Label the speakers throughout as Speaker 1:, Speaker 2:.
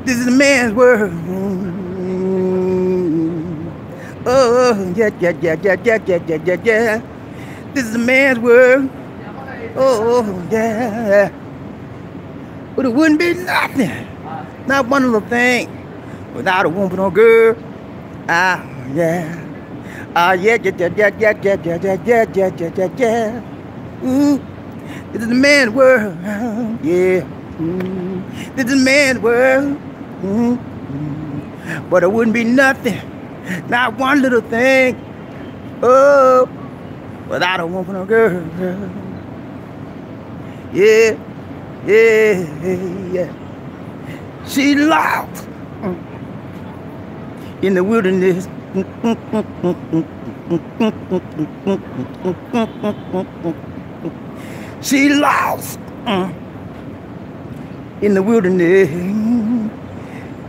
Speaker 1: This is a man's world. Oh, yeah, yeah, yeah, yeah, yeah, yeah, yeah, yeah, yeah. This is a man's world. Oh, yeah. But it wouldn't be nothing. Not one little thing without a woman or girl. Ah, yeah. Ah, yeah, yeah, yeah, yeah, yeah, yeah, yeah, yeah, yeah, yeah, yeah, yeah, yeah. Ooh, this is a man's world. Yeah. This is a man's world. But it wouldn't be nothing. Not one little thing. Oh, without a woman or girl. Yeah, yeah, yeah. She lost in the wilderness. She lost in the wilderness.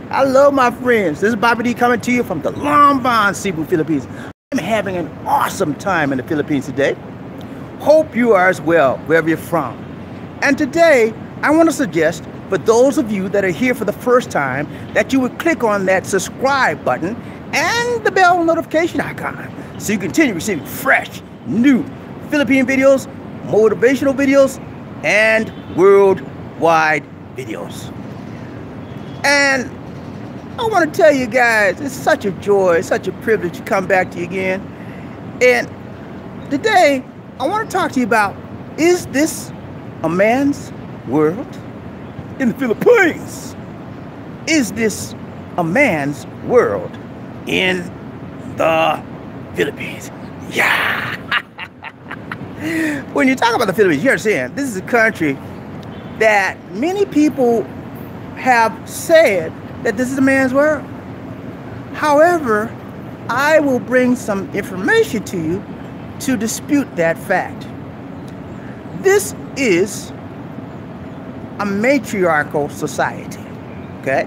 Speaker 1: I love my friends. This is Bobby D coming to you from the Lombon, Cebu, Philippines. I'm having an awesome time in the Philippines today. Hope you are as well, wherever you're from. And today, I want to suggest for those of you that are here for the first time that you would click on that subscribe button and the bell notification icon so you continue receiving fresh, new Philippine videos, motivational videos, and worldwide videos. And I want to tell you guys, it's such a joy, such a privilege to come back to you again. And today, I want to talk to you about, is this a man's world in the Philippines? Is this a man's world in the Philippines? Yeah! When you talk about the Philippines, you understand, this is a country that many people have said that this is a man's world. However, I will bring some information to you to dispute that fact. This is a matriarchal society, okay?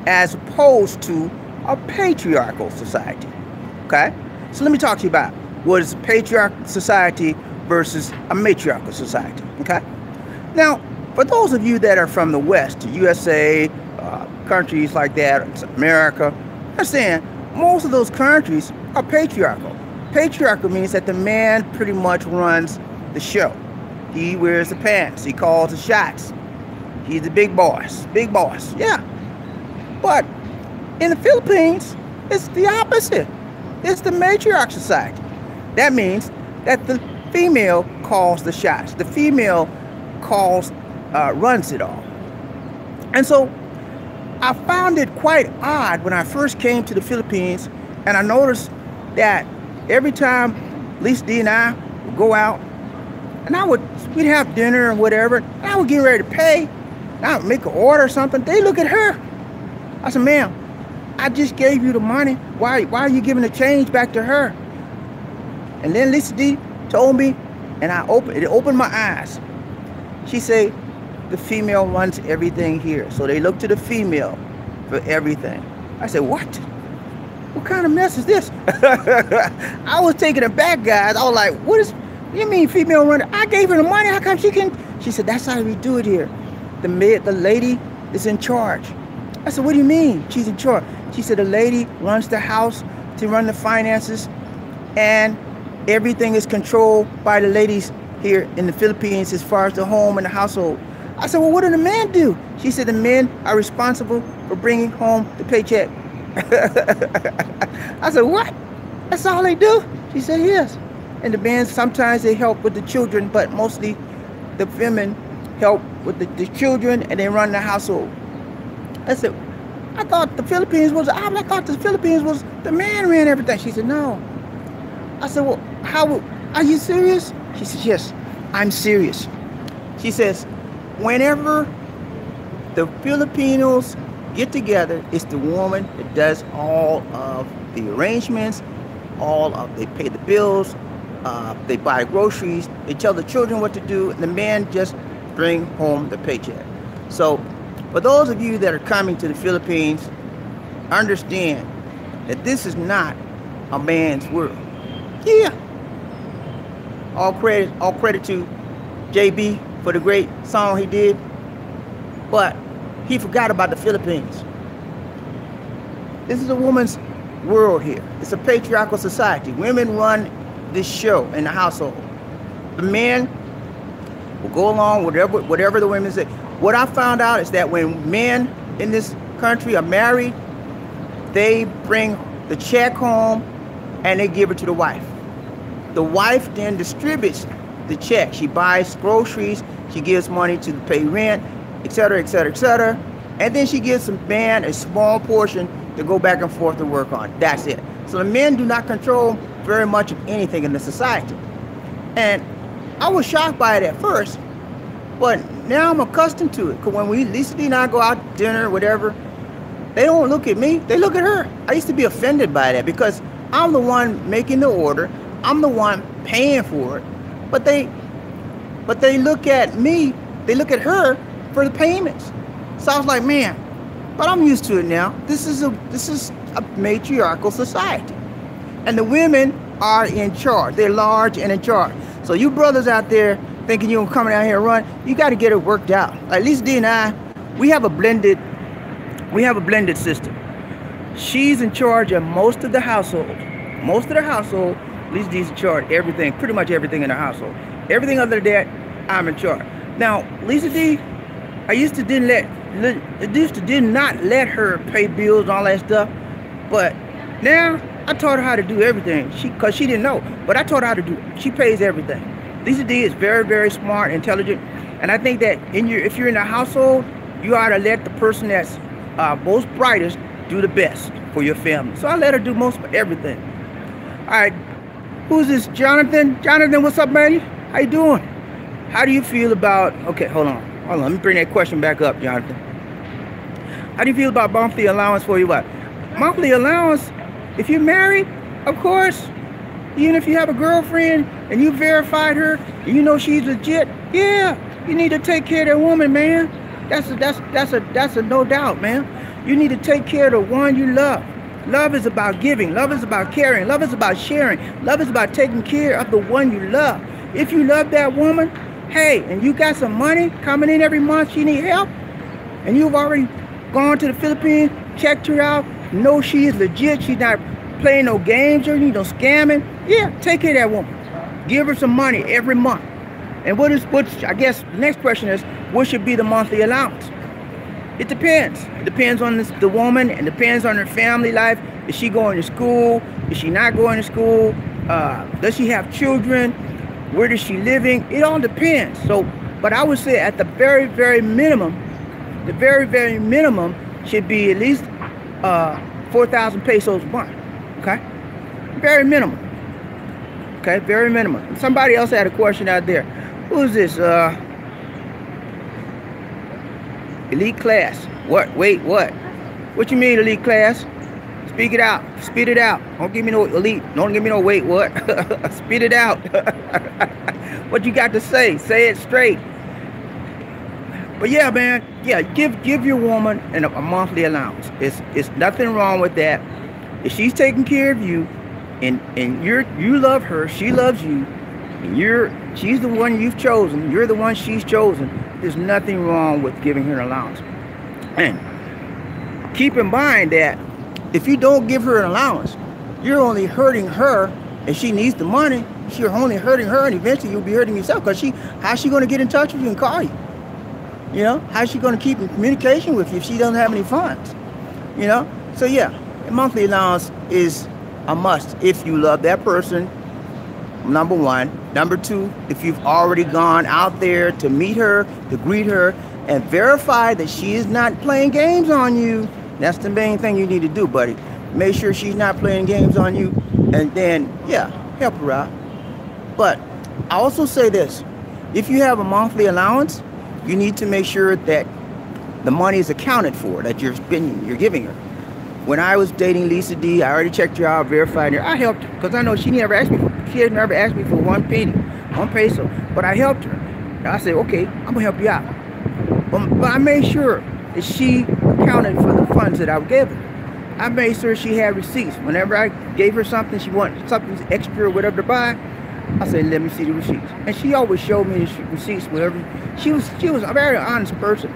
Speaker 1: As opposed to a patriarchal society, okay? So let me talk to you about what is a patriarchal society versus a matriarchal society, okay? Now, for those of you that are from the West, USA, countries like that, America, understand, most of those countries are patriarchal. Patriarchal means that the man pretty much runs the show. He wears the pants. He calls the shots. He's the big boss. Big boss, yeah. But in the Philippines, it's the opposite. It's the matriarch society. That means that the female calls the shots. The female runs it all. And so I found it quite odd when I first came to the Philippines, and I noticed that every time Lisa D and I would go out, and we'd have dinner and whatever, and I would get ready to pay, and I would make an order or something, they look at her. I said, ma'am, I just gave you the money. Why are you giving the change back to her? And then Lisa D told me, and it opened my eyes. She said, the female runs everything here. So they look to the female for everything. I said, what? What kind of mess is this? I was taken aback, guys. I was like, what you mean female run? I gave her the money. How come she can? She said, that's how we do it here. The lady is in charge. I said, what do you mean she's in charge? She said, the lady runs the house to run the finances, and everything is controlled by the ladies here in the Philippines as far as the home and the household. I said, well, what do the men do? She said, the men are responsible for bringing home the paycheck. I said, what? That's all they do? She said, yes. And the men, sometimes they help with the children, but mostly the women help with the children, and they run the household. I said, I thought the Philippines was the man ran everything. She said, no. I said, well, are you serious? She said, yes, I'm serious. She says, whenever the Filipinos get together, it's the woman that does all of the arrangements, they pay the bills, they buy groceries, they tell the children what to do, and the man just bring home the paycheck. So for those of you that are coming to the Philippines, understand that this is not a man's world. Yeah. All credit to JB for the great song he did. But He forgot about the Philippines. This is a woman's world here. It's a patriarchal society. Women run this show in the household. The men will go along with whatever the women say. What I found out is that when men in this country are married, they bring the check home and they give it to the wife. The wife then distributes the check. She buys groceries, she gives money to pay rent, etc., etc., etc. And then she gives the man a small portion to go back and forth to work on. That's it. So the men do not control very much of anything in the society. And I was shocked by it at first, but now I'm accustomed to it. Because when Lisa D and I go out to dinner, whatever, they don't look at me, they look at her. I used to be offended by that because I'm the one making the order, I'm the one paying for it. But they look at me, they look at her for the payments. So I was like, man, but I'm used to it now. This is a matriarchal society. And the women are in charge. They're large and in charge. So you brothers out there thinking you're coming down here and run, you got to get it worked out. At least D and I, we have a blended system. She's in charge of most of the household. Most of the household, Lisa D's in charge of everything, pretty much everything in the household. Everything other than that, I'm in charge. Now, Lisa D, I used to did not let her pay bills and all that stuff, but now I taught her how to do everything. Cause she didn't know, but I taught her how to do it. She pays everything. Lisa D is very, very smart, intelligent, and I think that if you're in a household, you ought to let the person that's most brightest do the best for your family. So I let her do most of everything. All right, who's this? Jonathan? Jonathan, what's up, man? How you doing? How do you feel about? Okay, hold on. Let me bring that question back up, Jonathan. How do you feel about monthly allowance for your wife? Monthly allowance, if you're married, of course. Even if you have a girlfriend and you verified her and you know she's legit, yeah, you need to take care of that woman, man. That's a no doubt, man. You need to take care of the one you love. Love is about giving. Love is about caring. Love is about sharing. Love is about taking care of the one you love. If you love that woman, hey, and you got some money coming in every month, she need help, and you've already gone to the Philippines, checked her out, know she is legit, she's not playing no games or no scamming, yeah, take care of that woman. Give her some money every month. And what I guess the next question is, what should be the monthly allowance? It depends. It depends on the woman, and depends on her family life. Is she going to school? Is she not going to school? Does she have children? Where is she living? It all depends. So, but I would say at the very, very minimum, should be at least 4,000 pesos a month. Okay? Very minimum. Okay, very minimum. Somebody else had a question out there. Who is this? Elite class. What? Wait, what? What you mean elite class? Speak it out. Spit it out. Don't give me no elite. Don't give me no wait, what? Spit it out. What you got to say? Say it straight. But yeah, man. Yeah, give your woman a monthly allowance. It's nothing wrong with that. If she's taking care of you, and you love her, she loves you, and she's the one you've chosen, you're the one she's chosen, there's nothing wrong with giving her an allowance. And keep in mind that if you don't give her an allowance, you're only hurting her, and she needs the money. You're only hurting her, and eventually you'll be hurting yourself, because how's she going to get in touch with you and call you? You know, how's she going to keep in communication with you if she doesn't have any funds? You know, so yeah, a monthly allowance is a must if you love that person, number one. Number two, if you've already gone out there to meet her, to greet her, and verify that she is not playing games on you. That's the main thing you need to do, buddy. Make sure she's not playing games on you, and then, yeah, help her out. But I also say this, if you have a monthly allowance, you need to make sure that the money is accounted for, that you're giving her. When I was dating Lisa D, I already checked her out, verified her. I helped her, because I know she never asked me for one penny, one peso, but I helped her. And I said, okay, I'm gonna help you out. But I made sure that she accounted for the funds that I gave her. I made sure she had receipts. Whenever I gave her something, she wanted something extra or whatever to buy, I said, let me see the receipts. And she always showed me the receipts, whatever. She was a very honest person.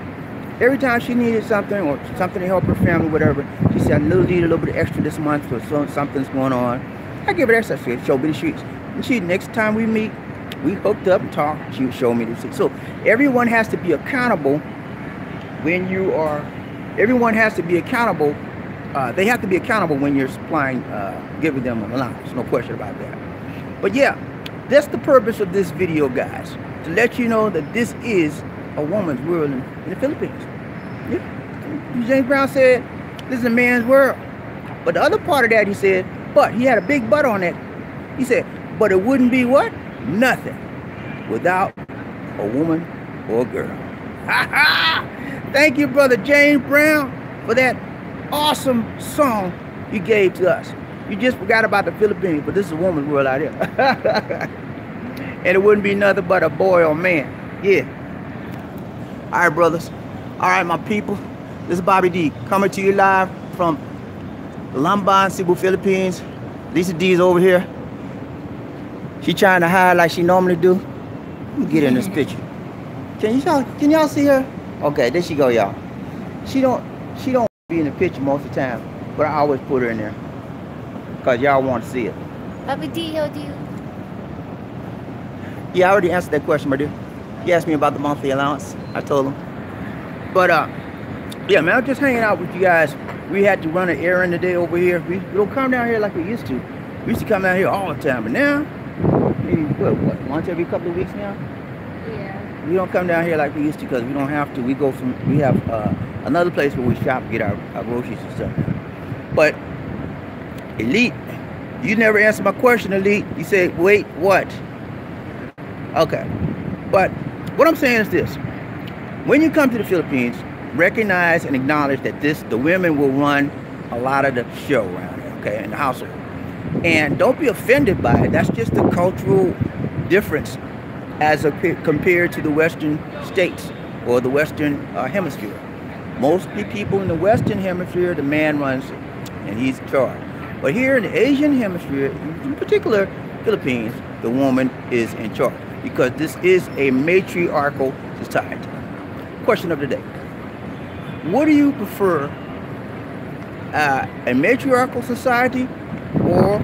Speaker 1: Every time she needed something or something to help her family, whatever, she said, I need a little bit extra this month for something's going on. I give her extra. She would show me the sheets. And next time we meet, we hooked up and talked. She would show me the sheets. So everyone has to be accountable when you are, everyone has to be accountable. They have to be accountable when you're supplying, giving them an allowance. No question about that. But yeah, that's the purpose of this video, guys. To let you know that this is a woman's world in the Philippines. Yeah. James Brown said, this is a man's world. But the other part of that, he said, but he had a big but on it. He said, but it wouldn't be what? Nothing without a woman or a girl. Ha ha! Thank you, Brother James Brown, for that awesome song you gave to us. You just forgot about the Philippines, but this is a woman's world out here. And it wouldn't be nothing but a boy or man. Yeah. All right, brothers. All right, my people. This is Bobby D coming to you live from Lamban, Cebu, Philippines. Lisa D is over here. She trying to hide like she normally do. Let me get in this picture. Can y'all see her? Okay, there she go, y'all. She don't be in the picture most of the time, but I always put her in there because y'all want to see it.
Speaker 2: Bobby D, how do you?
Speaker 1: Yeah, I already answered that question, my dear. He asked me about the monthly allowance. I told him. But yeah, man, I'm just hanging out with you guys. We had to run an errand today over here. We don't come down here like we used to. We used to come down here all the time, but now, maybe what, once every couple of weeks now?
Speaker 2: Yeah.
Speaker 1: We don't come down here like we used to because we don't have to. We have another place where we shop, get our groceries and stuff. But Elite, you never answered my question, Elite. You said, wait, what? Okay. But what I'm saying is this. When you come to the Philippines, recognize and acknowledge that the women will run a lot of the show around here, okay, in the household. And don't be offended by it. That's just the cultural difference as compared to the Western states or the Western hemisphere. Most people in the Western hemisphere, the man runs it, and he's in charge. But here in the Asian hemisphere, in particular Philippines, the woman is in charge because this is a matriarchal society. Question of the day. What do you prefer, a matriarchal society or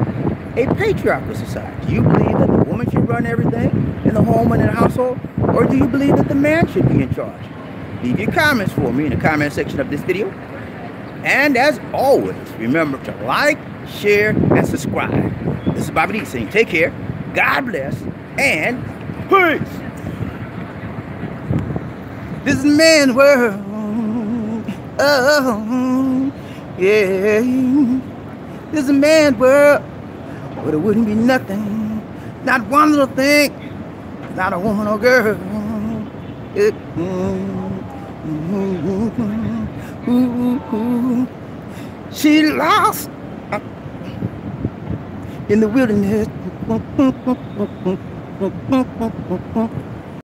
Speaker 1: a patriarchal society? Do you believe that the woman should run everything in the home and in the household? Or do you believe that the man should be in charge? Leave your comments for me in the comment section of this video. And as always, remember to like, share, and subscribe. This is Bobby D saying take care, God bless, and peace. This is man's world. Oh, yeah. This is a man's world. But it wouldn't be nothing. Not one little thing. Not a woman or girl. She lost in the wilderness.